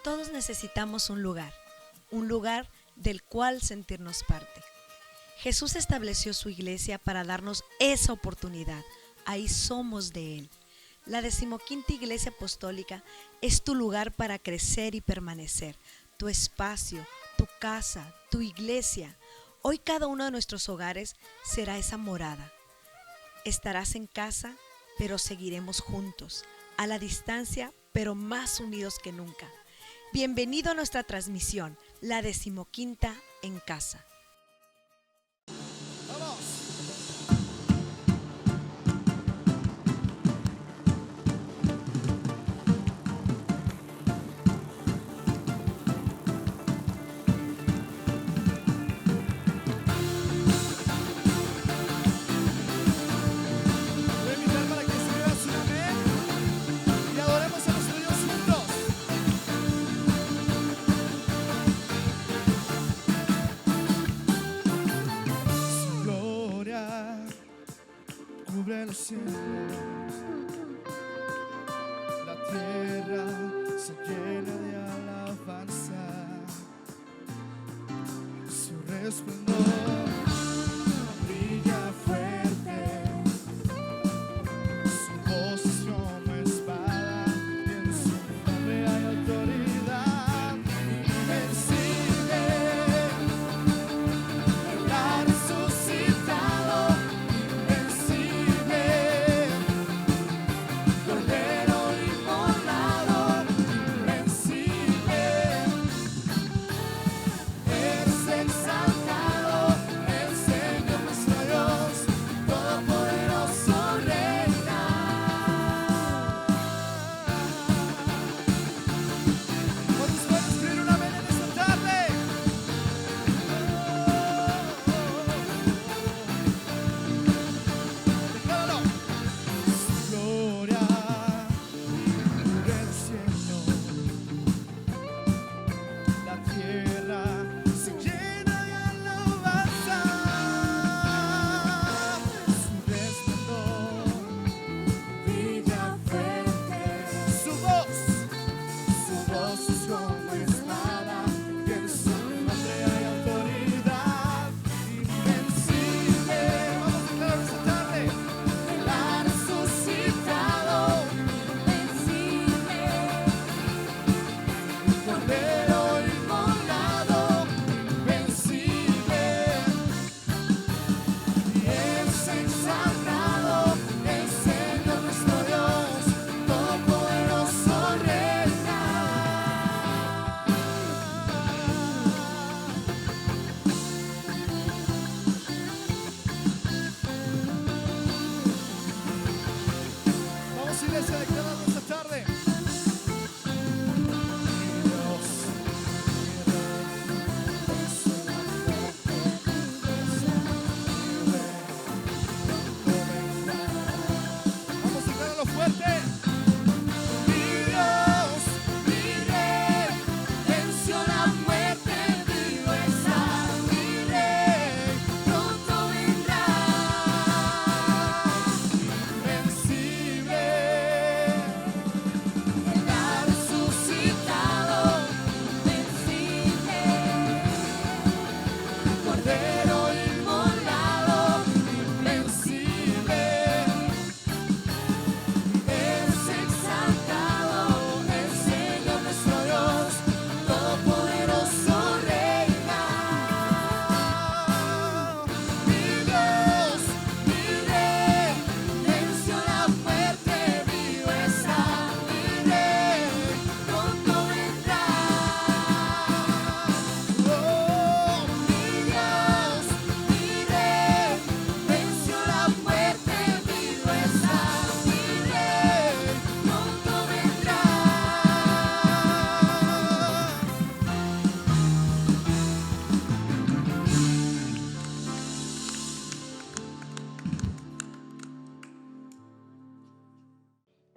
Todos necesitamos un lugar del cual sentirnos parte. Jesús estableció su iglesia para darnos esa oportunidad. Ahí somos de Él. La 15ª Iglesia Apostólica es tu lugar para crecer y permanecer, tu espacio, tu casa, tu iglesia. Hoy cada uno de nuestros hogares será esa morada. Estarás en casa, pero seguiremos juntos, a la distancia, pero más unidos que nunca. Bienvenido a nuestra transmisión, la 15ª en casa. Los cielos, la tierra se llena de alabanza, su resplandor brilla fuerte, su voz es como espada, y en su nombre hay autoridad invencible. Él ha resucitado.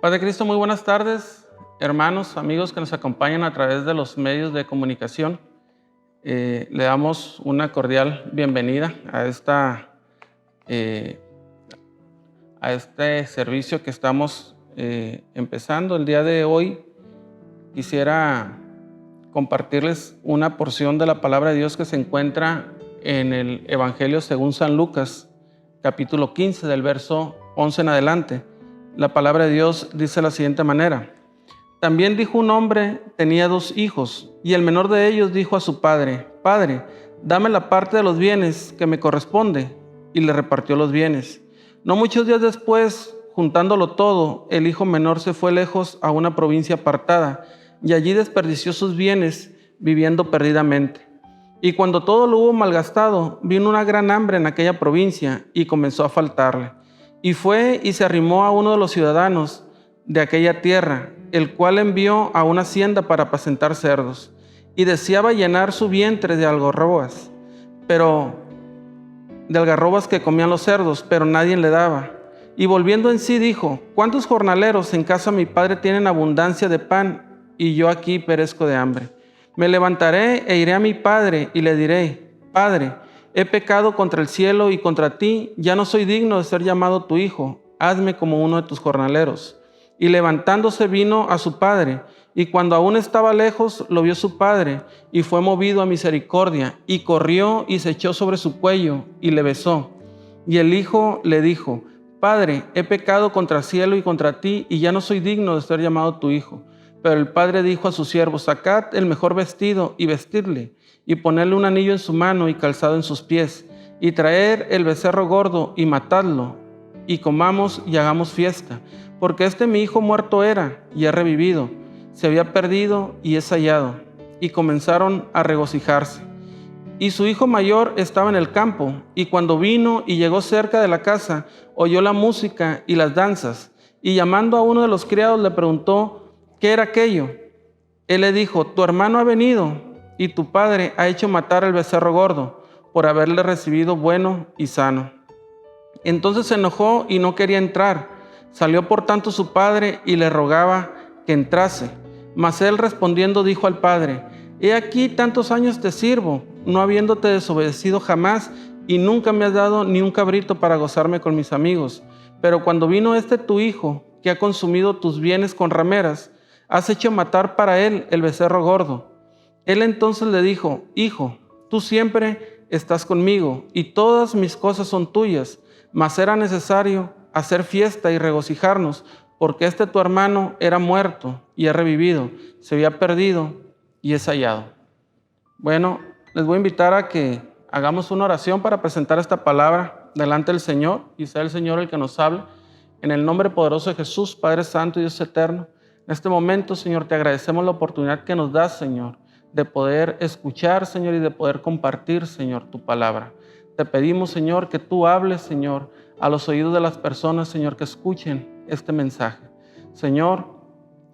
Padre Cristo, muy buenas tardes, hermanos, amigos que nos acompañan a través de los medios de comunicación. Le damos una cordial bienvenida a este servicio que estamos empezando. El día de hoy quisiera compartirles una porción de la palabra de Dios que se encuentra en el Evangelio según San Lucas, capítulo 15, del verso 11 en adelante. La palabra de Dios dice de la siguiente manera: También dijo un hombre, tenía 2 hijos, y el menor de ellos dijo a su padre: Padre, dame la parte de los bienes que me corresponde, y le repartió los bienes. No muchos días después, juntándolo todo, el hijo menor se fue lejos a una provincia apartada, y allí desperdició sus bienes, viviendo perdidamente. Y cuando todo lo hubo malgastado, vino una gran hambre en aquella provincia, y comenzó a faltarle. Y fue y se arrimó a uno de los ciudadanos de aquella tierra, el cual envió a una hacienda para apacentar cerdos, y deseaba llenar su vientre de algarrobas que comían los cerdos, pero nadie le daba. Y volviendo en sí dijo: ¿Cuántos jornaleros en casa de mi padre tienen abundancia de pan, y yo aquí perezco de hambre? Me levantaré e iré a mi padre y le diré: Padre, he pecado contra el cielo y contra ti, ya no soy digno de ser llamado tu hijo, hazme como uno de tus jornaleros. Y levantándose vino a su padre, y cuando aún estaba lejos, lo vio su padre, y fue movido a misericordia, y corrió y se echó sobre su cuello, y le besó. Y el hijo le dijo: Padre, he pecado contra el cielo y contra ti, y ya no soy digno de ser llamado tu hijo. Pero el padre dijo a sus siervos: Sacad el mejor vestido y vestidle, y ponedle un anillo en su mano y calzado en sus pies, y traer el becerro gordo y matadlo, y comamos y hagamos fiesta. Porque mi hijo muerto era, y ha revivido, se había perdido y es hallado. Y comenzaron a regocijarse. Y su hijo mayor estaba en el campo, y cuando vino y llegó cerca de la casa, oyó la música y las danzas, y llamando a uno de los criados le preguntó qué era aquello. Él le dijo: Tu hermano ha venido, y tu padre ha hecho matar al becerro gordo, por haberle recibido bueno y sano. Entonces se enojó y no quería entrar. Salió por tanto su padre y le rogaba que entrase. Mas él respondiendo dijo al padre: He aquí tantos años te sirvo, no habiéndote desobedecido jamás, y nunca me has dado ni un cabrito para gozarme con mis amigos. Pero cuando vino tu hijo, que ha consumido tus bienes con rameras, has hecho matar para él el becerro gordo. Él entonces le dijo: Hijo, tú siempre estás conmigo, y todas mis cosas son tuyas, mas era necesario hacer fiesta y regocijarnos, porque tu hermano era muerto y ha revivido, se había perdido y es hallado. Bueno, les voy a invitar a que hagamos una oración para presentar esta palabra delante del Señor, y sea el Señor el que nos hable. En el nombre poderoso de Jesús, Padre Santo y Dios eterno, en este momento, Señor, te agradecemos la oportunidad que nos das, Señor, de poder escuchar, Señor, y de poder compartir, Señor, tu palabra. Te pedimos, Señor, que tú hables, Señor, a los oídos de las personas, Señor, que escuchen este mensaje. Señor,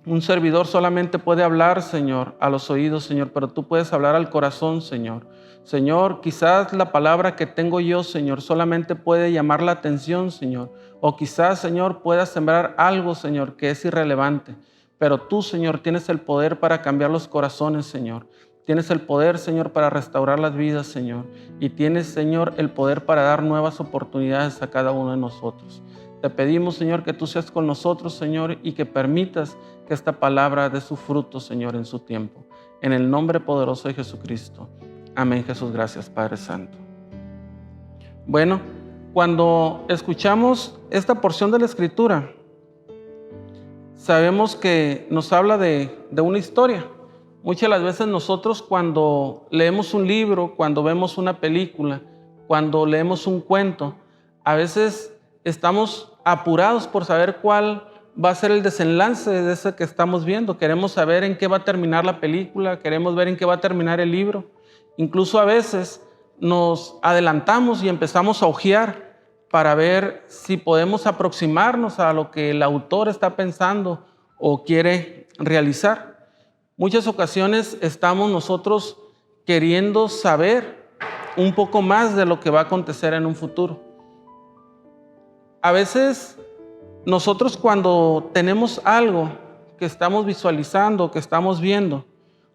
un servidor solamente puede hablar, Señor, a los oídos, Señor, pero tú puedes hablar al corazón, Señor. Señor, quizás la palabra que tengo yo, Señor, solamente puede llamar la atención, Señor. O quizás, Señor, pueda sembrar algo, Señor, que es irrelevante. Pero tú, Señor, tienes el poder para cambiar los corazones, Señor. Tienes el poder, Señor, para restaurar las vidas, Señor. Y tienes, Señor, el poder para dar nuevas oportunidades a cada uno de nosotros. Te pedimos, Señor, que tú seas con nosotros, Señor, y que permitas que esta palabra dé su fruto, Señor, en su tiempo. En el nombre poderoso de Jesucristo. Amén, Jesús. Gracias, Padre Santo. Bueno, cuando escuchamos esta porción de la Escritura, sabemos que nos habla de una historia. Muchas de las veces nosotros, cuando leemos un libro, cuando vemos una película, cuando leemos un cuento, a veces estamos apurados por saber cuál va a ser el desenlace de eso que estamos viendo. Queremos saber en qué va a terminar la película, queremos ver en qué va a terminar el libro. Incluso a veces nos adelantamos y empezamos a hojear para ver si podemos aproximarnos a lo que el autor está pensando o quiere realizar. Muchas ocasiones estamos nosotros queriendo saber un poco más de lo que va a acontecer en un futuro. A veces nosotros, cuando tenemos algo que estamos visualizando, que estamos viendo,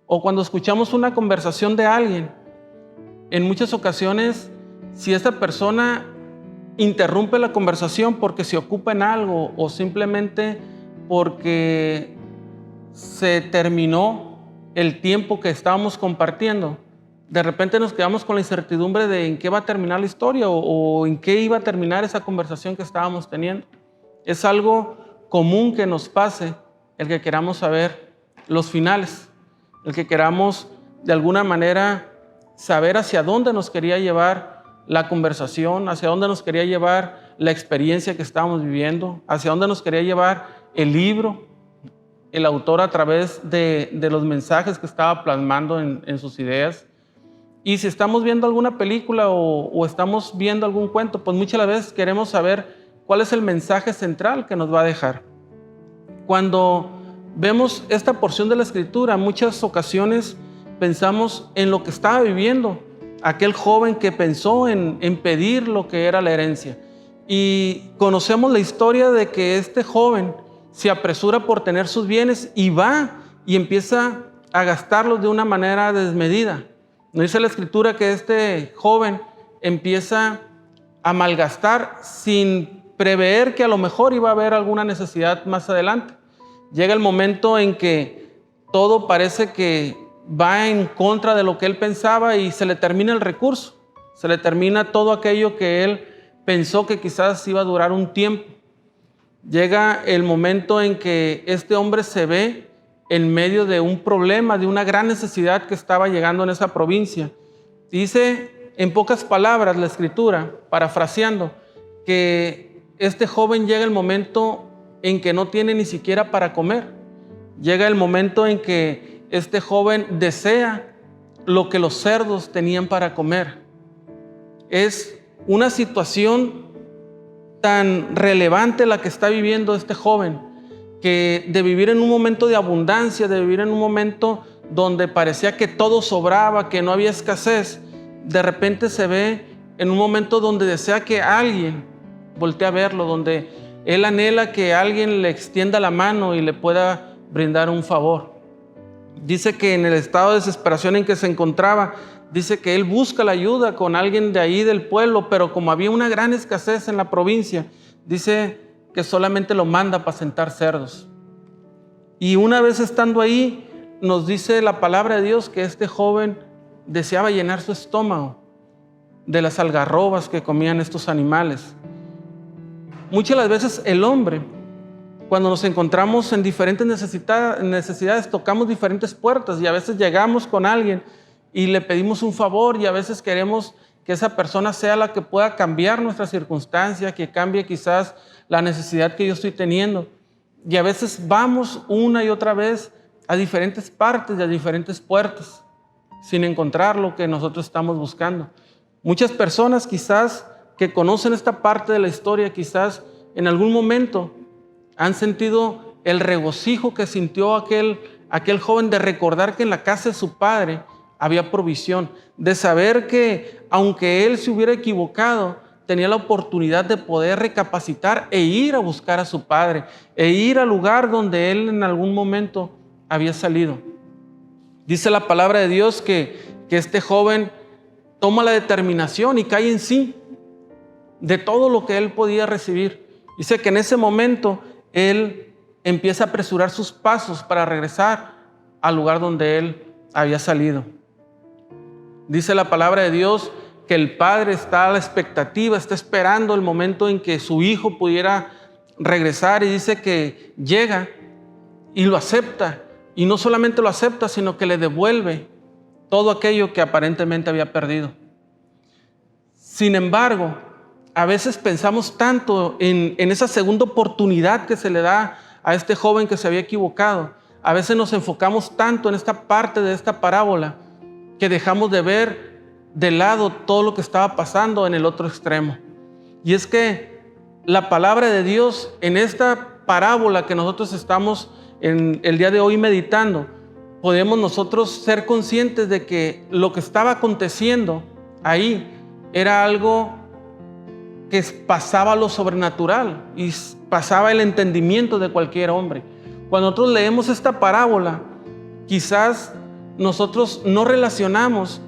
o cuando escuchamos una conversación de alguien, en muchas ocasiones, si esta persona interrumpe la conversación porque se ocupa en algo o simplemente porque se terminó el tiempo que estábamos compartiendo, de repente nos quedamos con la incertidumbre de en qué va a terminar la historia o en qué iba a terminar esa conversación que estábamos teniendo. Es algo común que nos pase el que queramos saber los finales, el que queramos de alguna manera saber hacia dónde nos quería llevar la conversación, hacia dónde nos quería llevar la experiencia que estábamos viviendo, hacia dónde nos quería llevar el libro, el autor a través de los mensajes que estaba plasmando en sus ideas. Y si estamos viendo alguna película o estamos viendo algún cuento, pues muchas veces queremos saber cuál es el mensaje central que nos va a dejar. Cuando vemos esta porción de la Escritura, en muchas ocasiones pensamos en lo que estaba viviendo aquel joven que pensó en pedir lo que era la herencia. Y conocemos la historia de que este joven se apresura por tener sus bienes y va y empieza a gastarlos de una manera desmedida. Nos dice la Escritura que este joven empieza a malgastar sin prever que a lo mejor iba a haber alguna necesidad más adelante. Llega el momento en que todo parece que va en contra de lo que él pensaba y se le termina el recurso, se le termina todo aquello que él pensó que quizás iba a durar un tiempo. Llega el momento en que este hombre se ve en medio de un problema, de una gran necesidad que estaba llegando en esa provincia. Dice en pocas palabras la Escritura, parafraseando, que este joven llega el momento en que no tiene ni siquiera para comer. Llega el momento en que este joven desea lo que los cerdos tenían para comer. Es una situación tan relevante la que está viviendo este joven, que de vivir en un momento de abundancia, de vivir en un momento donde parecía que todo sobraba, que no había escasez, de repente se ve en un momento donde desea que alguien voltee a verlo, donde él anhela que alguien le extienda la mano y le pueda brindar un favor. Dice que en el estado de desesperación en que se encontraba, dice que él busca la ayuda con alguien de ahí del pueblo, pero como había una gran escasez en la provincia, dice que solamente lo manda para apacentar cerdos. Y una vez estando ahí, nos dice la palabra de Dios que este joven deseaba llenar su estómago de las algarrobas que comían estos animales. Muchas de las veces el hombre, cuando nos encontramos en diferentes necesidades, tocamos diferentes puertas y a veces llegamos con alguien y le pedimos un favor y a veces queremos que esa persona sea la que pueda cambiar nuestra circunstancia, que cambie quizás la necesidad que yo estoy teniendo. Y a veces vamos una y otra vez a diferentes partes y a diferentes puertas sin encontrar lo que nosotros estamos buscando. Muchas personas quizás que conocen esta parte de la historia, quizás en algún momento han sentido el regocijo que sintió aquel joven de recordar que en la casa de su padre había provisión, de saber que aunque él se hubiera equivocado, tenía la oportunidad de poder recapacitar e ir a buscar a su padre, e ir al lugar donde él en algún momento había salido. Dice la palabra de Dios que este joven toma la determinación y cae en sí de todo lo que él podía recibir. Dice que en ese momento él empieza a apresurar sus pasos para regresar al lugar donde él había salido. Dice la palabra de Dios que el padre está a la expectativa, está esperando el momento en que su hijo pudiera regresar, y dice que llega y lo acepta, y no solamente lo acepta, sino que le devuelve todo aquello que aparentemente había perdido. Sin embargo, a veces pensamos tanto en esa segunda oportunidad que se le da a este joven que se había equivocado. A veces nos enfocamos tanto en esta parte de esta parábola que dejamos de ver de lado todo lo que estaba pasando en el otro extremo. Y es que la palabra de Dios en esta parábola que nosotros estamos en el día de hoy meditando, podemos nosotros ser conscientes de que lo que estaba aconteciendo ahí era algo que pasaba lo sobrenatural y pasaba el entendimiento de cualquier hombre. Cuando nosotros leemos esta parábola, quizás nosotros no relacionamos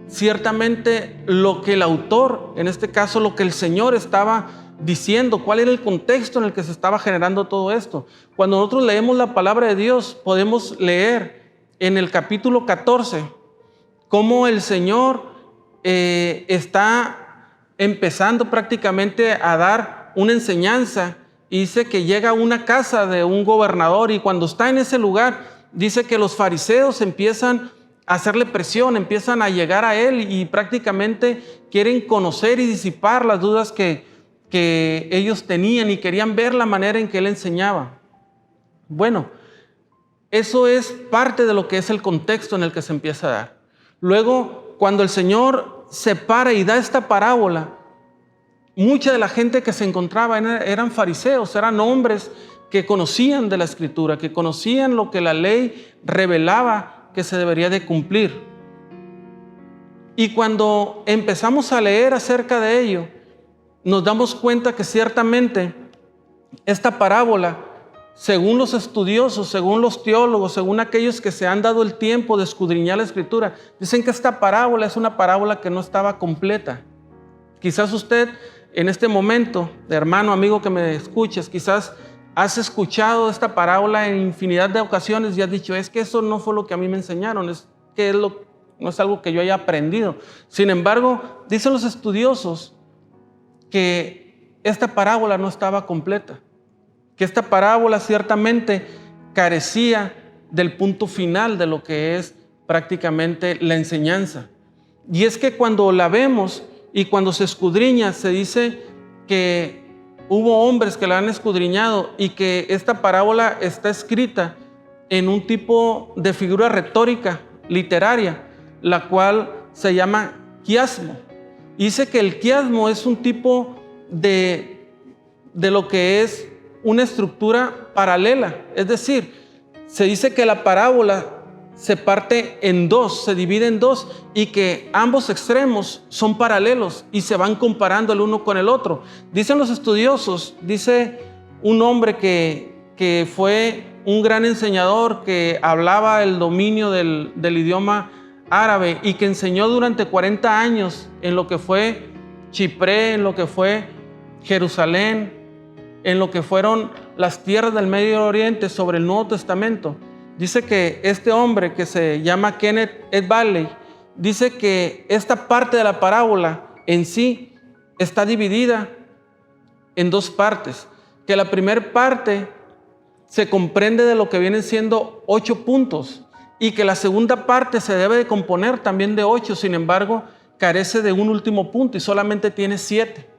ciertamente lo que el autor, en este caso lo que el Señor estaba diciendo, cuál era el contexto en el que se estaba generando todo esto. Cuando nosotros leemos la palabra de Dios, podemos leer en el capítulo 14, cómo el Señor está empezando prácticamente a dar una enseñanza. Y dice que llega a una casa de un gobernador, y cuando está en ese lugar, dice que los fariseos empiezan a hacerle presión, empiezan a llegar a él y prácticamente quieren conocer y disipar las dudas que ellos tenían, y querían ver la manera en que él enseñaba. Bueno, eso es parte de lo que es el contexto en el que se empieza a dar. Luego, cuando el Señor se para y da esta parábola, mucha de la gente que se encontraba eran fariseos, eran hombres que conocían de la Escritura, que conocían lo que la ley revelaba que se debería de cumplir. Y cuando empezamos a leer acerca de ello, nos damos cuenta que ciertamente esta parábola, según los estudiosos, según los teólogos, según aquellos que se han dado el tiempo de escudriñar la Escritura, dicen que esta parábola es una parábola que no estaba completa. Quizás usted en este momento, hermano, amigo que me escuches, quizás has escuchado esta parábola en infinidad de ocasiones y has dicho, es que eso no fue lo que a mí me enseñaron, no es algo que yo haya aprendido. Sin embargo, dicen los estudiosos que esta parábola no estaba completa, que esta parábola ciertamente carecía del punto final de lo que es prácticamente la enseñanza. Y es que cuando la vemos y cuando se escudriña, se dice que hubo hombres que la han escudriñado y que esta parábola está escrita en un tipo de figura retórica, literaria, la cual se llama quiasmo. Dice que el quiasmo es un tipo de lo que es una estructura paralela. Es decir, se dice que la parábola se parte en dos, se divide en dos, y que ambos extremos son paralelos y se van comparando el uno con el otro. Dicen los estudiosos, dice un hombre que fue un gran enseñador, que hablaba el dominio del idioma árabe y que enseñó durante 40 años en lo que fue Chipre, en lo que fue Jerusalén, en lo que fueron las tierras del Medio Oriente sobre el Nuevo Testamento. Dice que este hombre, que se llama Kenneth E. Bailey, dice que esta parte de la parábola en sí está dividida en dos partes, que la primera parte se comprende de lo que vienen siendo 8 puntos y que la segunda parte se debe de componer también de 8, sin embargo carece de un último punto y solamente tiene 7.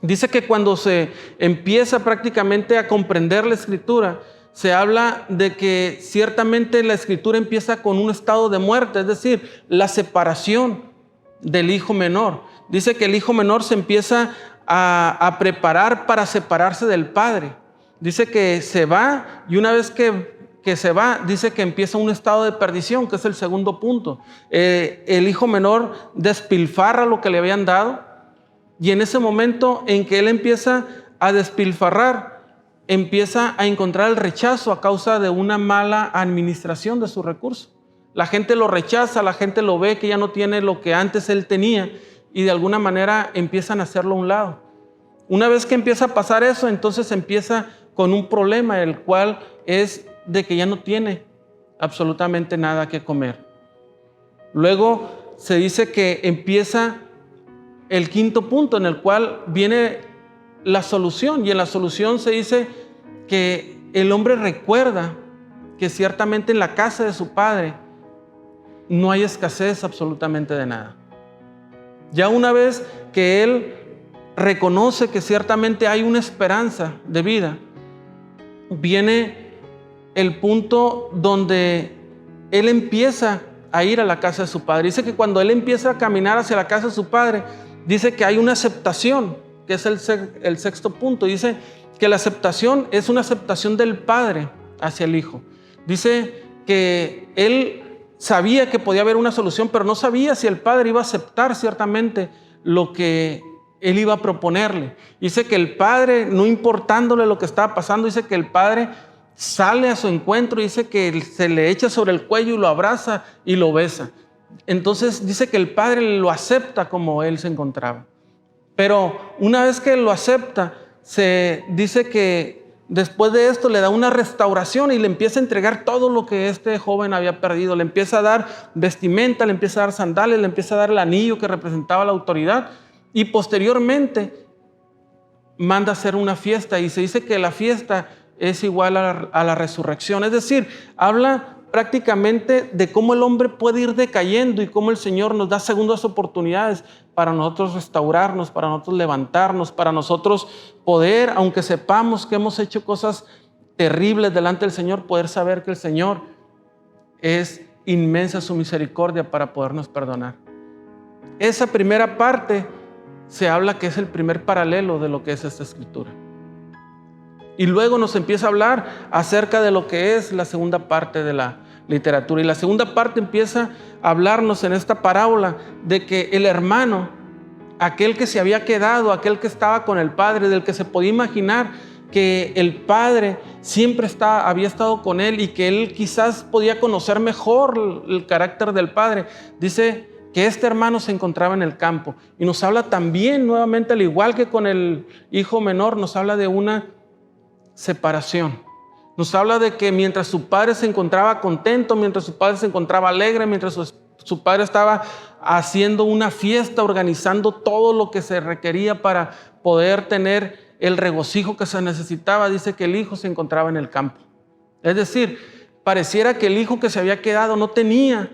Dice que cuando se empieza prácticamente a comprender la Escritura, se habla de que ciertamente la Escritura empieza con un estado de muerte, es decir, la separación del hijo menor. Dice que el hijo menor se empieza a preparar para separarse del padre. Dice que se va, y una vez que se va, dice que empieza un estado de perdición, que es el segundo punto. El hijo menor despilfarra lo que le habían dado, y en ese momento en que él empieza a despilfarrar, empieza a encontrar el rechazo a causa de una mala administración de su recurso. La gente lo rechaza, la gente lo ve que ya no tiene lo que antes él tenía y de alguna manera empiezan a hacerlo a un lado. Una vez que empieza a pasar eso, entonces empieza con un problema, el cual es de que ya no tiene absolutamente nada que comer. Luego se dice que empieza el quinto punto, en el cual viene la solución, y en la solución se dice que el hombre recuerda que ciertamente en la casa de su padre no hay escasez absolutamente de nada. Ya una vez que él reconoce que ciertamente hay una esperanza de vida, viene el punto donde él empieza a ir a la casa de su padre. Dice que cuando él empieza a caminar hacia la casa de su padre, dice que hay una aceptación, que es el sexto punto. Dice que la aceptación es una aceptación del padre hacia el hijo. Dice que él sabía que podía haber una solución, pero no sabía si el padre iba a aceptar ciertamente lo que él iba a proponerle. Dice que el padre, no importándole lo que estaba pasando, dice que el padre sale a su encuentro y dice que se le echa sobre el cuello y lo abraza y lo besa. Entonces dice que el padre lo acepta como él se encontraba. Pero una vez que lo acepta, se dice que después de esto le da una restauración y le empieza a entregar todo lo que este joven había perdido. Le empieza a dar vestimenta, le empieza a dar sandalias, le empieza a dar el anillo que representaba la autoridad y posteriormente manda a hacer una fiesta y se dice que la fiesta es igual a la resurrección. Es decir, habla prácticamente de cómo el hombre puede ir decayendo y cómo el Señor nos da segundas oportunidades para nosotros restaurarnos, para nosotros levantarnos, para nosotros poder, aunque sepamos que hemos hecho cosas terribles delante del Señor, poder saber que el Señor es inmensa su misericordia para podernos perdonar. Esa primera parte se habla que es el primer paralelo de lo que es esta escritura. Y luego nos empieza a hablar acerca de lo que es la segunda parte de la literatura. Y la segunda parte empieza a hablarnos en esta parábola de que el hermano, aquel que se había quedado, aquel que estaba con el padre, del que se podía imaginar que el padre siempre había estado con él y que él quizás podía conocer mejor el carácter del padre, dice que este hermano se encontraba en el campo. Y nos habla también nuevamente, al igual que con el hijo menor, nos habla de una separación. Nos habla de que mientras su padre se encontraba contento, mientras su padre se encontraba alegre, mientras su padre estaba haciendo una fiesta, organizando todo lo que se requería para poder tener el regocijo que se necesitaba, dice que el hijo se encontraba en el campo. Es decir, pareciera que el hijo que se había quedado no tenía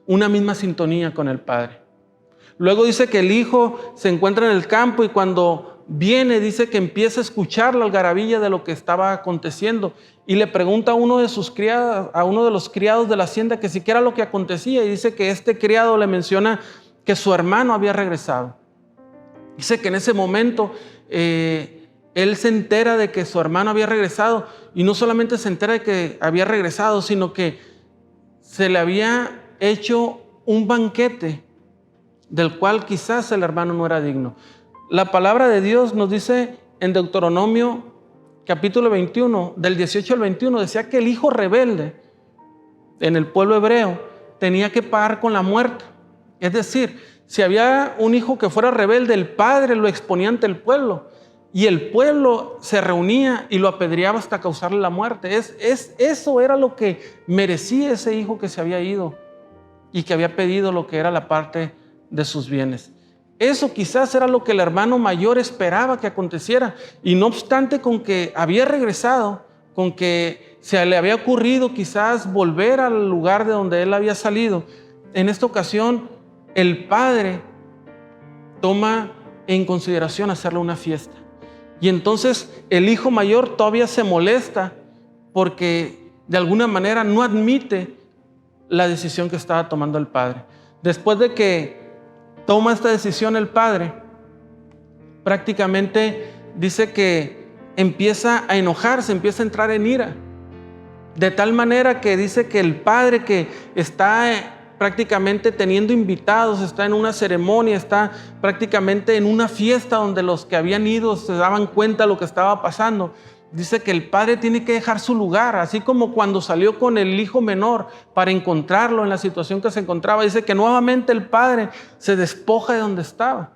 una misma sintonía con el padre. Luego dice que el hijo se encuentra en el campo y cuando viene, dice que empieza a escuchar la algarabía de lo que estaba aconteciendo y le pregunta a uno de los criados de la hacienda que siquiera lo que acontecía, y dice que este criado le menciona que su hermano había regresado. Dice que en ese momento él se entera de que su hermano había regresado, y no solamente se entera de que había regresado, sino que se le había hecho un banquete del cual quizás el hermano no era digno. La palabra de Dios nos dice en Deuteronomio capítulo 21, del 18 al 21, decía que el hijo rebelde en el pueblo hebreo tenía que pagar con la muerte. Es decir, si había un hijo que fuera rebelde, el padre lo exponía ante el pueblo y el pueblo se reunía y lo apedreaba hasta causarle la muerte. Eso era lo que merecía ese hijo que se había ido y que había pedido lo que era la parte de sus bienes. Eso quizás era lo que el hermano mayor esperaba que aconteciera, y no obstante, con que había regresado, con que se le había ocurrido quizás volver al lugar de donde él había salido, en esta ocasión el padre toma en consideración hacerle una fiesta. Y entonces el hijo mayor todavía se molesta porque de alguna manera no admite la decisión que estaba tomando el padre. Después de que toma esta decisión el padre, prácticamente dice que empieza a enojarse, empieza a entrar en ira, de tal manera que dice que el padre, que está prácticamente teniendo invitados, está en una ceremonia, está prácticamente en una fiesta donde los que habían ido se daban cuenta de lo que estaba pasando. Dice que el padre tiene que dejar su lugar, así como cuando salió con el hijo menor para encontrarlo en la situación que se encontraba. Dice que nuevamente el padre se despoja de donde estaba.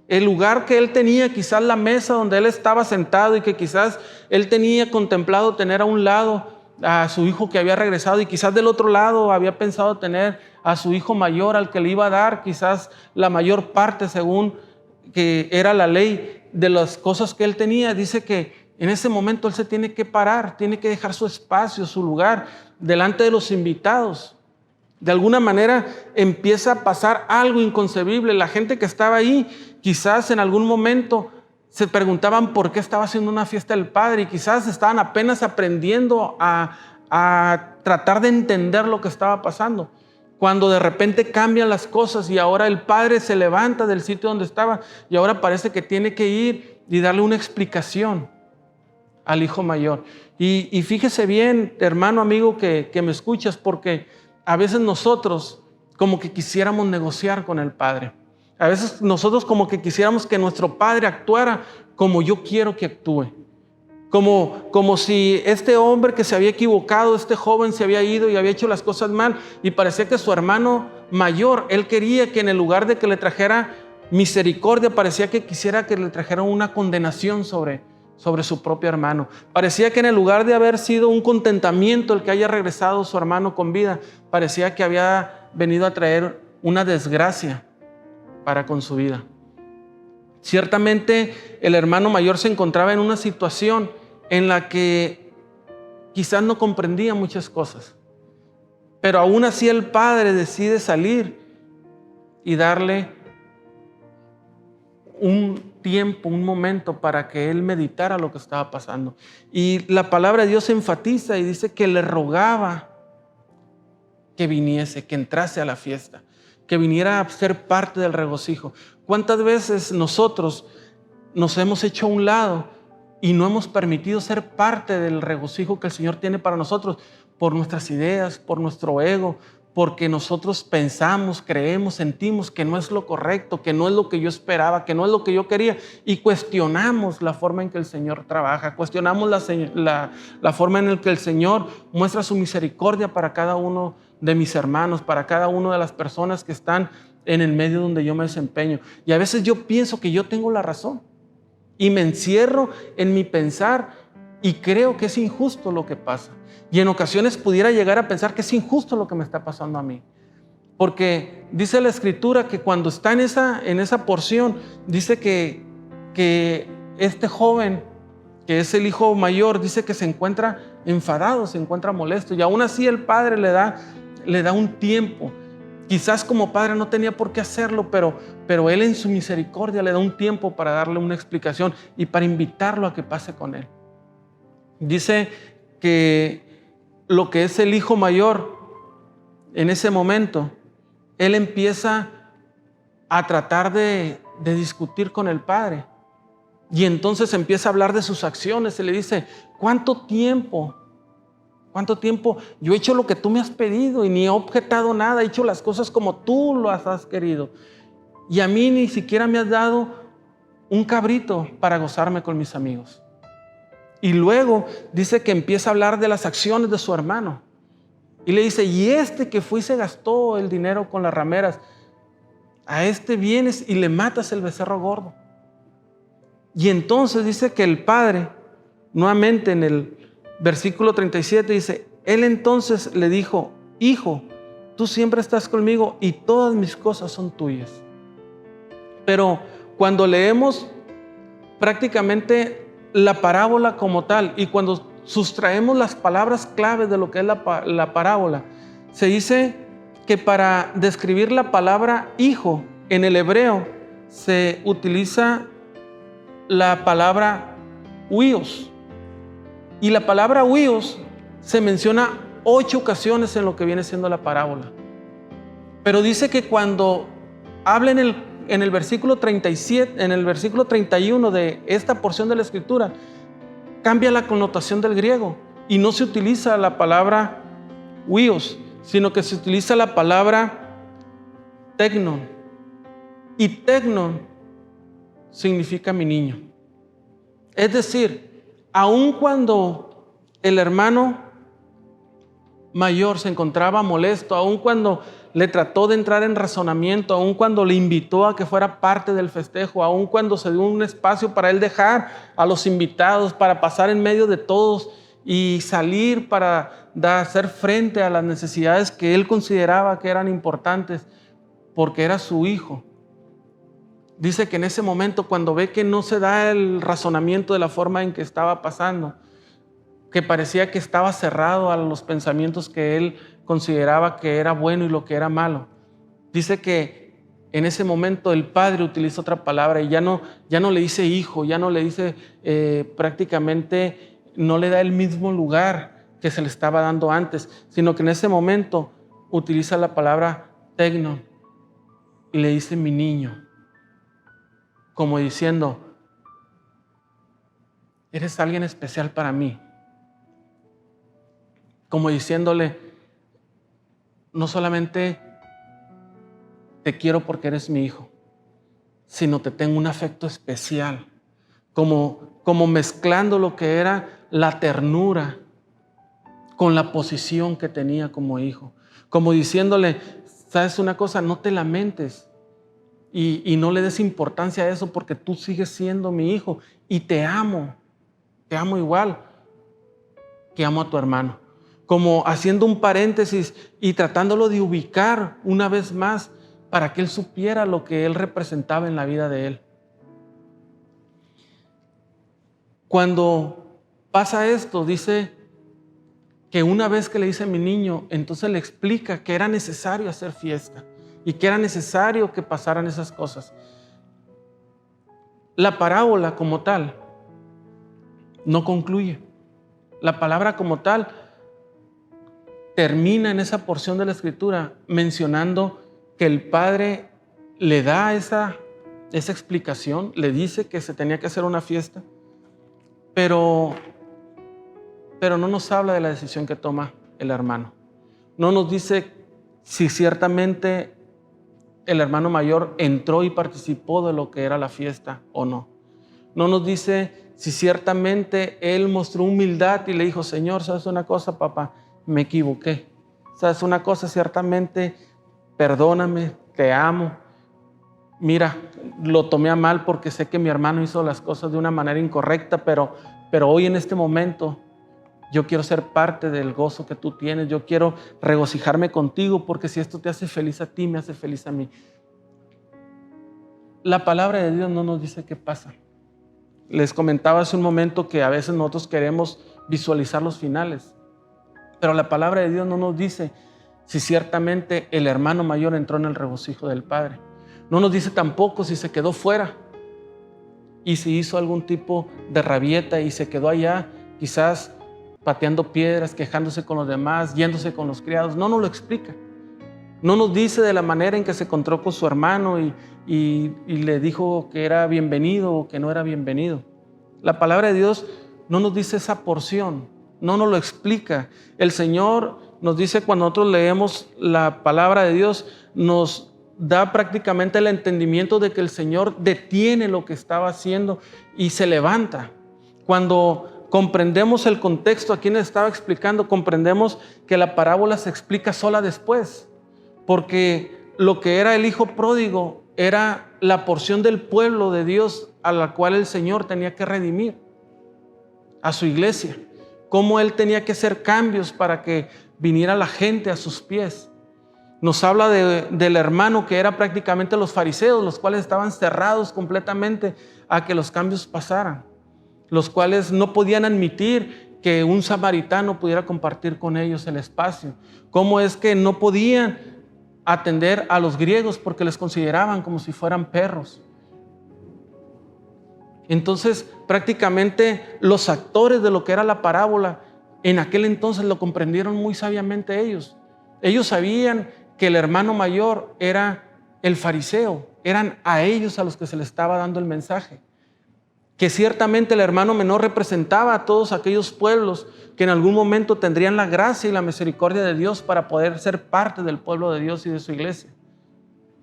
El lugar que él tenía, quizás la mesa donde él estaba sentado y que quizás él tenía contemplado tener a un lado a su hijo que había regresado, y quizás del otro lado había pensado tener a su hijo mayor al que le iba a dar quizás la mayor parte según que era la ley de las cosas que él tenía. Dice que en ese momento él se tiene que parar, tiene que dejar su espacio, su lugar delante de los invitados. De alguna manera empieza a pasar algo inconcebible. La gente que estaba ahí quizás en algún momento se preguntaban por qué estaba haciendo una fiesta del padre, y quizás estaban apenas aprendiendo a tratar de entender lo que estaba pasando. Cuando de repente cambian las cosas y ahora el padre se levanta del sitio donde estaba y ahora parece que tiene que ir y darle una explicación al hijo mayor. Y fíjese bien, hermano, amigo, que me escuchas, porque a veces nosotros como que quisiéramos negociar con el padre. A veces nosotros como que quisiéramos que nuestro padre actuara como yo quiero que actúe. Como si este hombre que se había equivocado, este joven se había ido y había hecho las cosas mal, y parecía que su hermano mayor, él quería que en el lugar de que le trajera misericordia, parecía que quisiera que le trajera una condenación sobre sobre su propio hermano. Parecía que en el lugar de haber sido un contentamiento el que haya regresado su hermano con vida, parecía que había venido a traer una desgracia para con su vida. Ciertamente el hermano mayor se encontraba en una situación en la que quizás no comprendía muchas cosas, pero aún así el padre decide salir y darle un tiempo, un momento para que él meditara lo que estaba pasando. Y la palabra de Dios enfatiza y dice que le rogaba que viniese, que entrase a la fiesta, que viniera a ser parte del regocijo. ¿Cuántas veces nosotros nos hemos hecho a un lado y no hemos permitido ser parte del regocijo que el Señor tiene para nosotros por nuestras ideas, por nuestro ego, porque nosotros pensamos, creemos, sentimos que no es lo correcto, que no es lo que yo esperaba, que no es lo que yo quería, y cuestionamos la forma en que el Señor trabaja, cuestionamos la forma en la que el Señor muestra su misericordia para cada uno de mis hermanos, para cada una de las personas que están en el medio donde yo me desempeño. Y a veces yo pienso que yo tengo la razón y me encierro en mi pensar y creo que es injusto lo que pasa. Y en ocasiones pudiera llegar a pensar que es injusto lo que me está pasando a mí. Porque dice la Escritura que cuando está en esa porción, dice que este joven, que es el hijo mayor, dice que se encuentra enfadado, se encuentra molesto. Y aún así el padre le da un tiempo. Quizás como padre no tenía por qué hacerlo, pero él en su misericordia le da un tiempo para darle una explicación y para invitarlo a que pase con él. Dice que lo que es el hijo mayor, en ese momento, él empieza a tratar de discutir con el padre. Y entonces empieza a hablar de sus acciones. Se le dice, ¿cuánto tiempo yo he hecho lo que tú me has pedido y ni he objetado nada? He hecho las cosas como tú lo has querido. Y a mí ni siquiera me has dado un cabrito para gozarme con mis amigos. Y luego dice que empieza a hablar de las acciones de su hermano. Y le dice, y este que fue y se gastó el dinero con las rameras, a este vienes y le matas el becerro gordo. Y entonces dice que el padre, nuevamente en el versículo 37, dice, él entonces le dijo, hijo, tú siempre estás conmigo y todas mis cosas son tuyas. Pero cuando leemos prácticamente la parábola como tal, y cuando sustraemos las palabras claves de lo que es la parábola, se dice que para describir la palabra hijo en el hebreo se utiliza la palabra huios, y la palabra huios se menciona 8 ocasiones en lo que viene siendo la parábola. Pero dice que cuando habla en el versículo 37, en el versículo 31 de esta porción de la Escritura, cambia la connotación del griego y no se utiliza la palabra huios, sino que se utiliza la palabra tegnon. Y tegnon significa mi niño. Es decir, aun cuando el hermano mayor se encontraba molesto, aun cuando le trató de entrar en razonamiento, aun cuando le invitó a que fuera parte del festejo, aun cuando se dio un espacio para él dejar a los invitados, para pasar en medio de todos y salir para hacer frente a las necesidades que él consideraba que eran importantes, porque era su hijo. Dice que en ese momento, cuando ve que no se da el razonamiento de la forma en que estaba pasando, que parecía que estaba cerrado a los pensamientos que él consideraba que era bueno y lo que era malo, dice que en ese momento el padre utiliza otra palabra y ya no le dice hijo, ya no le dice prácticamente, no le da el mismo lugar que se le estaba dando antes, sino que en ese momento utiliza la palabra tegnon y le dice mi niño, como diciendo, eres alguien especial para mí. Como diciéndole, no solamente te quiero porque eres mi hijo, sino te tengo un afecto especial, como mezclando lo que era la ternura con la posición que tenía como hijo, como diciéndole, ¿sabes una cosa? No te lamentes y no le des importancia a eso porque tú sigues siendo mi hijo y te amo te amo igual que amo a tu hermano. Como haciendo un paréntesis y tratándolo de ubicar una vez más para que él supiera lo que él representaba en la vida de él. Cuando pasa esto, dice que una vez que le dice a mi niño, entonces le explica que era necesario hacer fiesta y que era necesario que pasaran esas cosas. La parábola como tal no concluye. La palabra como tal termina en esa porción de la Escritura mencionando que el Padre le da esa explicación, le dice que se tenía que hacer una fiesta, pero no nos habla de la decisión que toma el hermano. No nos dice si ciertamente el hermano mayor entró y participó de lo que era la fiesta o no. No nos dice si ciertamente él mostró humildad y le dijo, Señor, ¿sabes una cosa, papá? Me equivoqué. ¿Sabes una cosa? Ciertamente, perdóname, te amo. Mira, lo tomé a mal porque sé que mi hermano hizo las cosas de una manera incorrecta, pero hoy en este momento yo quiero ser parte del gozo que tú tienes. Yo quiero regocijarme contigo porque si esto te hace feliz a ti, me hace feliz a mí. La palabra de Dios no nos dice qué pasa. Les comentaba hace un momento que a veces nosotros queremos visualizar los finales, pero la palabra de Dios no nos dice si ciertamente el hermano mayor entró en el regocijo del Padre. No nos dice tampoco si se quedó fuera y si hizo algún tipo de rabieta y se quedó allá, quizás pateando piedras, quejándose con los demás, yéndose con los criados. No nos lo explica. No nos dice de la manera en que se encontró con su hermano y le dijo que era bienvenido o que no era bienvenido. La palabra de Dios no nos dice esa porción, no nos lo explica. El Señor nos dice, cuando nosotros leemos la palabra de Dios, nos da prácticamente el entendimiento de que el Señor detiene lo que estaba haciendo y se levanta. Cuando comprendemos el contexto a quien estaba explicando, comprendemos que la parábola se explica sola después. Porque lo que era el hijo pródigo era la porción del pueblo de Dios a la cual el Señor tenía que redimir a su iglesia. Cómo Él tenía que hacer cambios para que viniera la gente a sus pies. Nos habla del hermano que era prácticamente los fariseos, los cuales estaban cerrados completamente a que los cambios pasaran. Los cuales no podían admitir que un samaritano pudiera compartir con ellos el espacio. Cómo es que no podían atender a los griegos porque les consideraban como si fueran perros. Entonces, prácticamente los actores de lo que era la parábola en aquel entonces lo comprendieron muy sabiamente ellos. Ellos sabían que el hermano mayor era el fariseo, eran a ellos a los que se les estaba dando el mensaje. Que ciertamente el hermano menor representaba a todos aquellos pueblos que en algún momento tendrían la gracia y la misericordia de Dios para poder ser parte del pueblo de Dios y de su iglesia.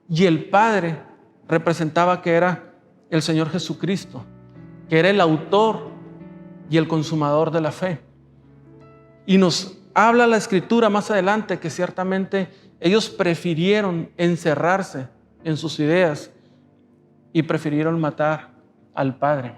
Y el Padre representaba que era el Señor Jesucristo, que era el autor y el consumador de la fe. Y nos habla la Escritura más adelante que ciertamente ellos prefirieron encerrarse en sus ideas y prefirieron matar al Padre.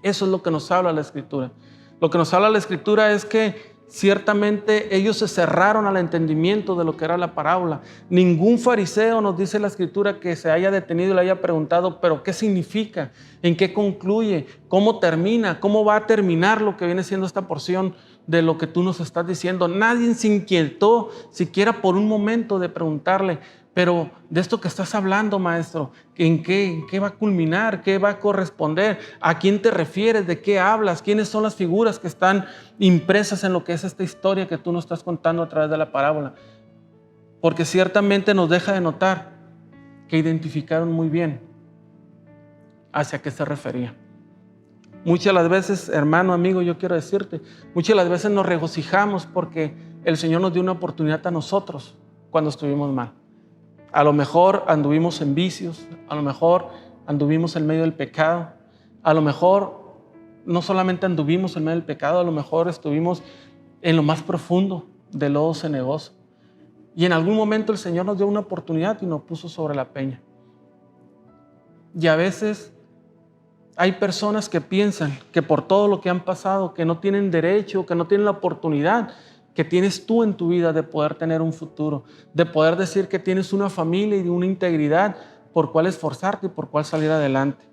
Eso es lo que nos habla la Escritura. Lo que nos habla la Escritura es que ciertamente ellos se cerraron al entendimiento de lo que era la parábola. Ningún fariseo, nos dice la Escritura, que se haya detenido y le haya preguntado, pero ¿qué significa? ¿En qué concluye? ¿Cómo termina? ¿Cómo va a terminar lo que viene siendo esta porción de lo que tú nos estás diciendo? Nadie se inquietó siquiera por un momento de preguntarle, pero de esto que estás hablando, maestro, ¿en qué va a culminar? ¿Qué va a corresponder? ¿A quién te refieres? ¿De qué hablas? ¿Quiénes son las figuras que están impresas en lo que es esta historia que tú nos estás contando a través de la parábola? Porque ciertamente nos deja de notar que identificaron muy bien hacia qué se refería. Muchas de las veces, hermano, amigo, yo quiero decirte, muchas de las veces nos regocijamos porque el Señor nos dio una oportunidad a nosotros cuando estuvimos mal. A lo mejor anduvimos en vicios, a lo mejor anduvimos en medio del pecado, a lo mejor no solamente anduvimos en medio del pecado, a lo mejor estuvimos en lo más profundo del lodo cenagoso. Y en algún momento el Señor nos dio una oportunidad y nos puso sobre la peña. Y a veces Hay personas que piensan que por todo lo que han pasado, que no tienen derecho, que no tienen la oportunidad que tienes tú en tu vida de poder tener un futuro, de poder decir que tienes una familia y una integridad por cual esforzarte y por cual salir adelante.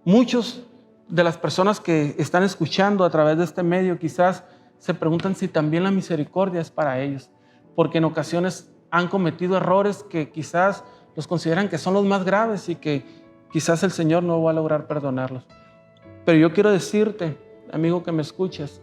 Muchos de las personas que están escuchando a través de este medio quizás se preguntan si también la misericordia es para ellos, porque en ocasiones han cometido errores que quizás los consideran que son los más graves y que quizás el Señor no va a lograr perdonarlos. Pero yo quiero decirte, amigo que me escuchas,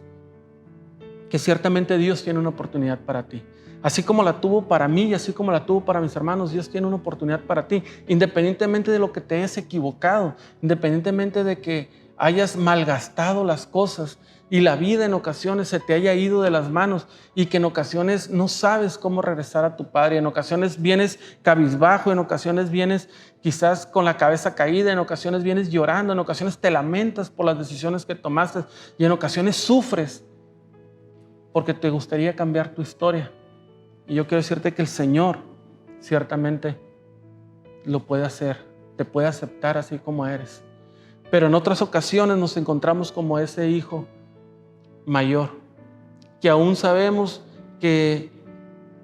que ciertamente Dios tiene una oportunidad para ti. Así como la tuvo para mí y así como la tuvo para mis hermanos, Dios tiene una oportunidad para ti, independientemente de lo que te hayas equivocado, independientemente de que hayas malgastado las cosas y la vida en ocasiones se te haya ido de las manos y que en ocasiones no sabes cómo regresar a tu Padre, en ocasiones vienes cabizbajo, en ocasiones vienes quizás con la cabeza caída, en ocasiones vienes llorando, en ocasiones te lamentas por las decisiones que tomaste y en ocasiones sufres porque te gustaría cambiar tu historia. Y yo quiero decirte que el Señor ciertamente lo puede hacer, te puede aceptar así como eres. Pero en otras ocasiones nos encontramos como ese hijo mayor, que aún sabemos que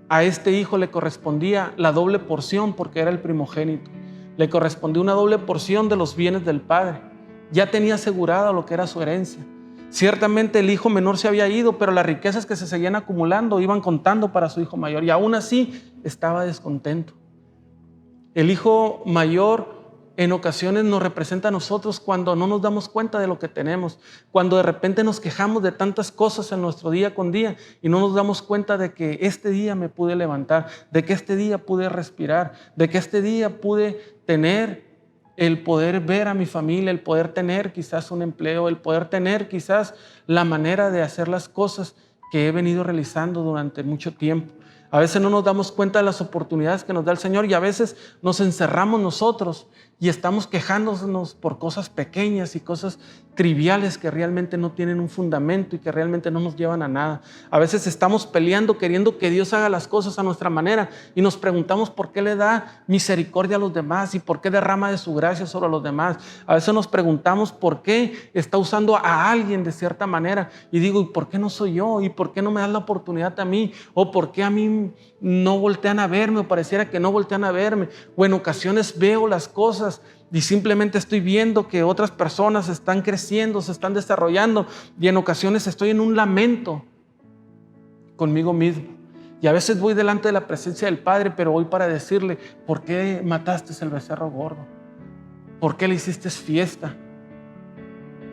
a este hijo le correspondía la doble porción porque era el primogénito. Le correspondía una doble porción de los bienes del padre. Ya tenía asegurado lo que era su herencia. Ciertamente el hijo menor se había ido, pero las riquezas que se seguían acumulando iban contando para su hijo mayor y aún así estaba descontento. El hijo mayor en ocasiones nos representa a nosotros cuando no nos damos cuenta de lo que tenemos, cuando de repente nos quejamos de tantas cosas en nuestro día con día y no nos damos cuenta de que este día me pude levantar, de que este día pude respirar, de que este día pude tener el poder ver a mi familia, el poder tener quizás un empleo, el poder tener quizás la manera de hacer las cosas que he venido realizando durante mucho tiempo. A veces no nos damos cuenta de las oportunidades que nos da el Señor y a veces nos encerramos nosotros y estamos quejándonos por cosas pequeñas y cosas triviales que realmente no tienen un fundamento y que realmente no nos llevan a nada. A veces estamos peleando queriendo que Dios haga las cosas a nuestra manera y nos preguntamos por qué le da misericordia a los demás y por qué derrama de su gracia sobre los demás. A veces nos preguntamos por qué está usando a alguien de cierta manera y digo, ¿y por qué no soy yo? ¿Y por qué no me das la oportunidad a mí? ¿O por qué a mí no voltean a verme o pareciera que no voltean a verme? O en ocasiones veo las cosas y simplemente estoy viendo que otras personas están creciendo, se están desarrollando y en ocasiones estoy en un lamento conmigo mismo. Y a veces voy delante de la presencia del Padre, pero voy para decirle, ¿por qué mataste el becerro gordo? ¿Por qué le hiciste fiesta?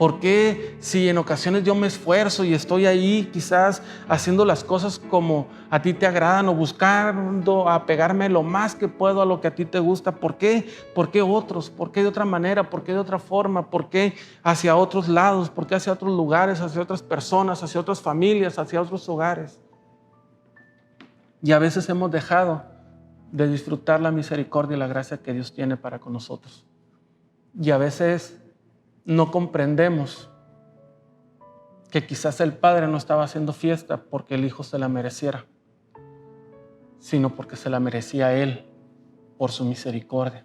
¿Por qué si en ocasiones yo me esfuerzo y estoy ahí quizás haciendo las cosas como a ti te agradan o buscando apegarme lo más que puedo a lo que a ti te gusta? ¿Por qué? ¿Por qué otros? ¿Por qué de otra manera? ¿Por qué de otra forma? ¿Por qué hacia otros lados? ¿Por qué hacia otros lugares? ¿Hacia otras personas? ¿Hacia otras familias? ¿Hacia otros hogares? Y a veces hemos dejado de disfrutar la misericordia y la gracia que Dios tiene para con nosotros. Y a veces no comprendemos que quizás el Padre no estaba haciendo fiesta porque el Hijo se la mereciera, sino porque se la merecía Él por su misericordia.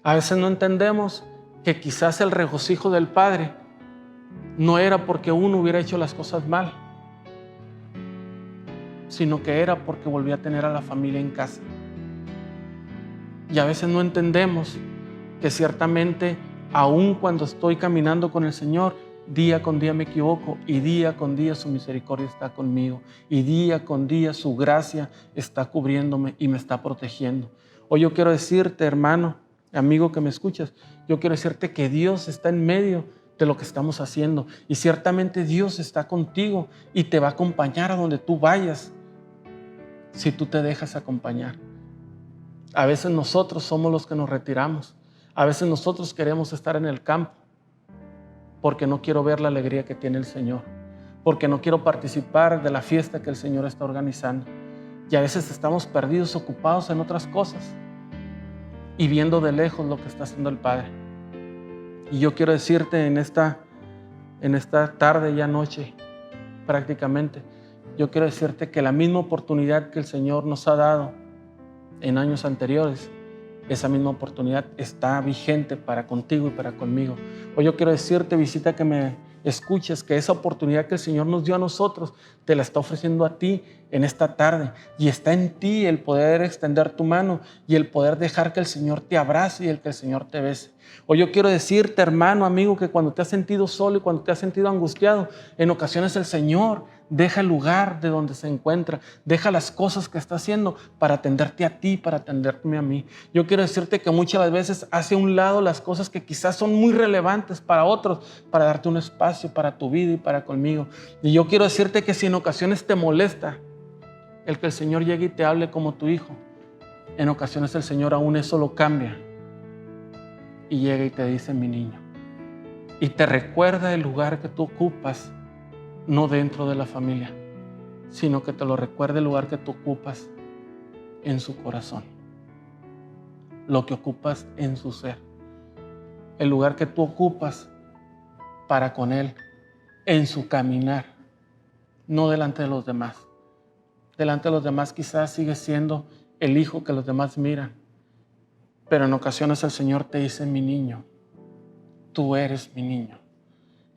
A veces no entendemos que quizás el regocijo del Padre no era porque uno hubiera hecho las cosas mal, sino que era porque volvía a tener a la familia en casa. Y a veces no entendemos que ciertamente aun cuando estoy caminando con el Señor, día con día me equivoco y día con día su misericordia está conmigo y día con día su gracia está cubriéndome y me está protegiendo. Hoy yo quiero decirte, hermano, amigo que me escuchas, yo quiero decirte que Dios está en medio de lo que estamos haciendo y ciertamente Dios está contigo y te va a acompañar a donde tú vayas si tú te dejas acompañar. A veces nosotros somos los que nos retiramos. A veces nosotros queremos estar en el campo porque no quiero ver la alegría que tiene el Señor, porque no quiero participar de la fiesta que el Señor está organizando. Y a veces estamos perdidos, ocupados en otras cosas y viendo de lejos lo que está haciendo el Padre. Y yo quiero decirte en esta tarde, ya noche prácticamente, yo quiero decirte que la misma oportunidad que el Señor nos ha dado en años anteriores, esa misma oportunidad está vigente para contigo y para conmigo. Hoy yo quiero decirte, visita, que me escuches, que esa oportunidad que el Señor nos dio a nosotros, te la está ofreciendo a ti en esta tarde. Y está en ti el poder extender tu mano y el poder dejar que el Señor te abrace y el que el Señor te bese. Hoy yo quiero decirte, hermano, amigo, que cuando te has sentido solo y cuando te has sentido angustiado, en ocasiones el Señor deja el lugar de donde se encuentra, deja las cosas que está haciendo para atenderte a ti, para atenderme a mí. Yo quiero decirte que muchas veces hace a un lado las cosas que quizás son muy relevantes para otros, para darte un espacio para tu vida y para conmigo. Y yo quiero decirte que si en ocasiones te molesta el que el Señor llegue y te hable como tu hijo, en ocasiones el Señor aún eso lo cambia y llega y te dice: mi niño, y te recuerda el lugar que tú ocupas, no dentro de la familia, sino que te lo recuerda el lugar que tú ocupas en su corazón, lo que ocupas en su ser, el lugar que tú ocupas para con Él, en su caminar, no delante de los demás. Delante de los demás quizás sigues siendo el hijo que los demás miran, pero en ocasiones el Señor te dice: mi niño, tú eres mi niño.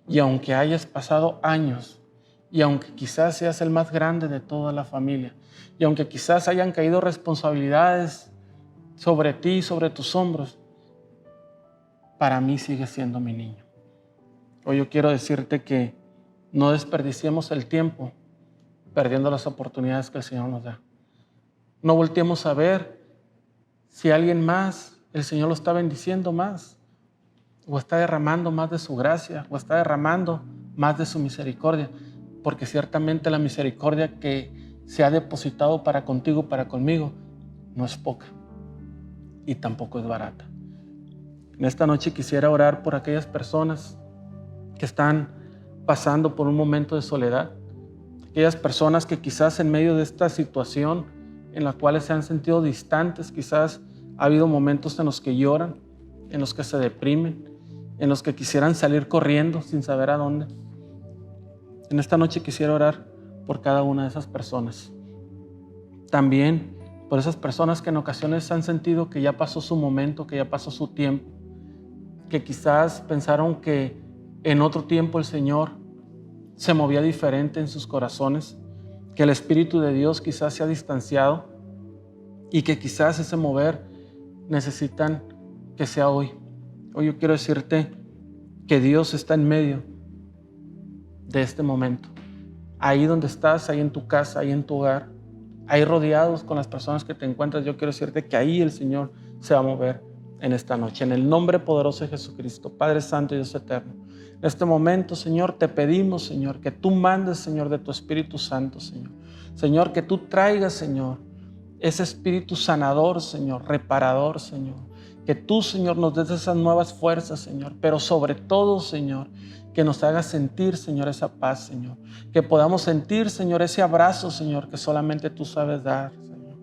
Y aunque hayas pasado años, y aunque quizás seas el más grande de toda la familia, y aunque quizás hayan caído responsabilidades sobre ti y sobre tus hombros, para mí sigues siendo mi niño. Hoy yo quiero decirte que no desperdiciemos el tiempo perdiendo las oportunidades que el Señor nos da. No volteemos a ver si alguien más, el Señor lo está bendiciendo más, o está derramando más de su gracia, o está derramando más de su misericordia, porque ciertamente la misericordia que se ha depositado para contigo, para conmigo, no es poca y tampoco es barata. En esta noche quisiera orar por aquellas personas que están pasando por un momento de soledad, aquellas personas que quizás en medio de esta situación en la cual se han sentido distantes, quizás ha habido momentos en los que lloran, en los que se deprimen, en los que quisieran salir corriendo sin saber a dónde. En esta noche quisiera orar por cada una de esas personas. También por esas personas que en ocasiones han sentido que ya pasó su momento, que ya pasó su tiempo, que quizás pensaron que en otro tiempo el Señor se movía diferente en sus corazones, que el Espíritu de Dios quizás se ha distanciado y que quizás ese mover necesitan que sea hoy. Hoy yo quiero decirte que Dios está en medio de este momento. Ahí donde estás, ahí en tu casa, ahí en tu hogar, ahí rodeados con las personas que te encuentras, yo quiero decirte que ahí el Señor se va a mover en esta noche. En el nombre poderoso de Jesucristo, Padre Santo y Dios eterno, en este momento, Señor, te pedimos, Señor, que tú mandes, Señor, de tu Espíritu Santo, Señor. Señor, que tú traigas, Señor, ese espíritu sanador, Señor, reparador, Señor. Que tú, Señor, nos des esas nuevas fuerzas, Señor, pero sobre todo, Señor, que nos hagas sentir, Señor, esa paz, Señor. Que podamos sentir, Señor, ese abrazo, Señor, que solamente tú sabes dar, Señor.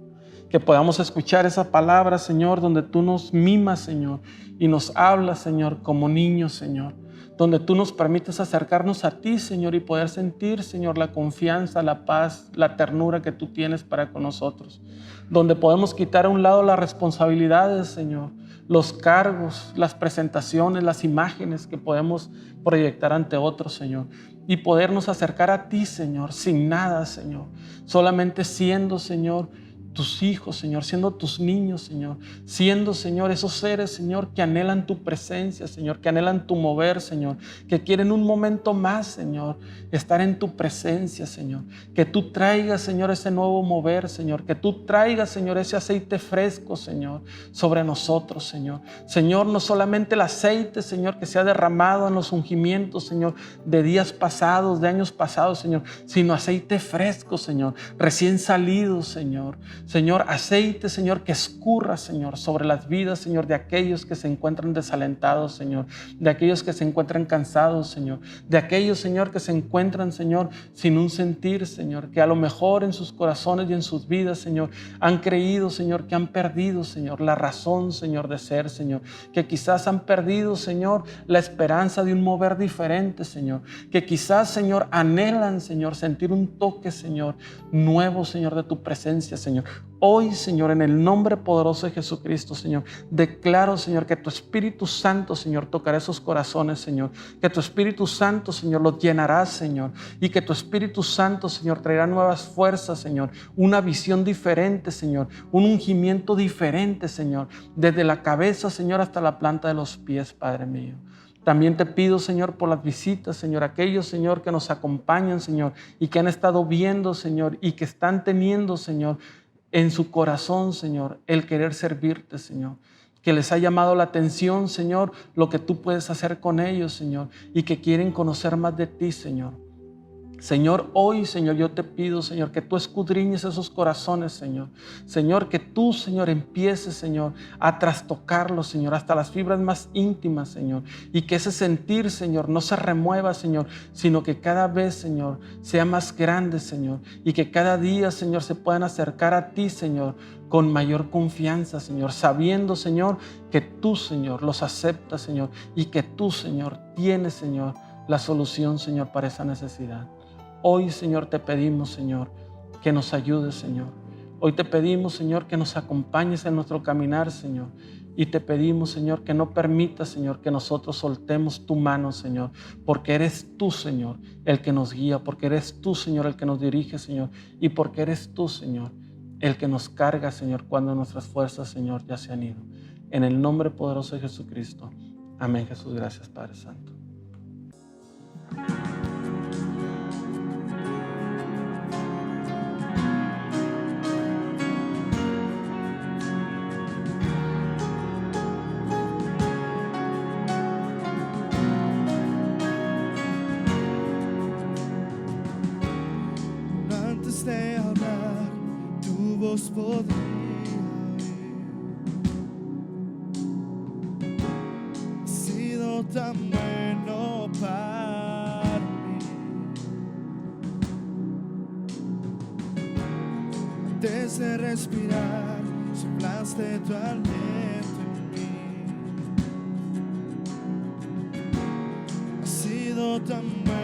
Que podamos escuchar esa palabra, Señor, donde tú nos mimas, Señor, y nos hablas, Señor, como niños, Señor. Donde tú nos permites acercarnos a ti, Señor, y poder sentir, Señor, la confianza, la paz, la ternura que tú tienes para con nosotros. Donde podemos quitar a un lado las responsabilidades, Señor, los cargos, las presentaciones, las imágenes que podemos proyectar ante otros, Señor, y podernos acercar a ti, Señor, sin nada, Señor, solamente siendo, Señor, tus hijos, Señor, siendo tus niños, Señor, siendo, Señor, esos seres, Señor, que anhelan tu presencia, Señor, que anhelan tu mover, Señor, que quieren un momento más, Señor, estar en tu presencia, Señor, que tú traigas, Señor, ese nuevo mover, Señor, que tú traigas, Señor, ese aceite fresco, Señor, sobre nosotros, Señor. Señor, no solamente el aceite, Señor, que se ha derramado en los ungimientos, Señor, de días pasados, de años pasados, Señor, sino aceite fresco, Señor, recién salido, Señor. Señor, aceite, Señor, que escurra, Señor, sobre las vidas, Señor, de aquellos que se encuentran desalentados, Señor, de aquellos que se encuentran cansados, Señor, de aquellos, Señor, que se encuentran, Señor, sin un sentir, Señor, que a lo mejor en sus corazones y en sus vidas, Señor, han creído, Señor, que han perdido, Señor, la razón, Señor, de ser, Señor, que quizás han perdido, Señor, la esperanza de un mover diferente, Señor, que quizás, Señor, anhelan, Señor, sentir un toque, Señor, nuevo, Señor, de tu presencia, Señor. Hoy, Señor, en el nombre poderoso de Jesucristo, Señor, declaro, Señor, que tu Espíritu Santo, Señor, tocará esos corazones, Señor. Que tu Espíritu Santo, Señor, los llenará, Señor. Y que tu Espíritu Santo, Señor, traerá nuevas fuerzas, Señor. Una visión diferente, Señor. Un ungimiento diferente, Señor. Desde la cabeza, Señor, hasta la planta de los pies, Padre mío. También te pido, Señor, por las visitas, Señor, aquellos, Señor, que nos acompañan, Señor, y que han estado viendo, Señor, y que están teniendo, Señor, en su corazón, Señor, el querer servirte, Señor. Que les ha llamado la atención, Señor, lo que tú puedes hacer con ellos, Señor, y que quieren conocer más de ti, Señor. Señor, hoy, Señor, yo te pido, Señor, que tú escudriñes esos corazones, Señor. Señor, que tú, Señor, empieces, Señor, a trastocarlos, Señor, hasta las fibras más íntimas, Señor. Y que ese sentir, Señor, no se remueva, Señor, sino que cada vez, Señor, sea más grande, Señor. Y que cada día, Señor, se puedan acercar a ti, Señor, con mayor confianza, Señor, sabiendo, Señor, que tú, Señor, los aceptas, Señor, y que tú, Señor, tienes, Señor, la solución, Señor, para esa necesidad. Hoy, Señor, te pedimos, Señor, que nos ayudes, Señor. Hoy te pedimos, Señor, que nos acompañes en nuestro caminar, Señor. Y te pedimos, Señor, que no permitas, Señor, que nosotros soltemos tu mano, Señor, porque eres tú, Señor, el que nos guía, porque eres tú, Señor, el que nos dirige, Señor, y porque eres tú, Señor, el que nos carga, Señor, cuando nuestras fuerzas, Señor, ya se han ido. En el nombre poderoso de Jesucristo. Amén, Jesús. Gracias, Padre Santo. Antes de hablar, tu voz podría oír. Ha sido tan bueno para mí. Antes de respirar, soplaste tu aliento en mí. Ha sido tan bueno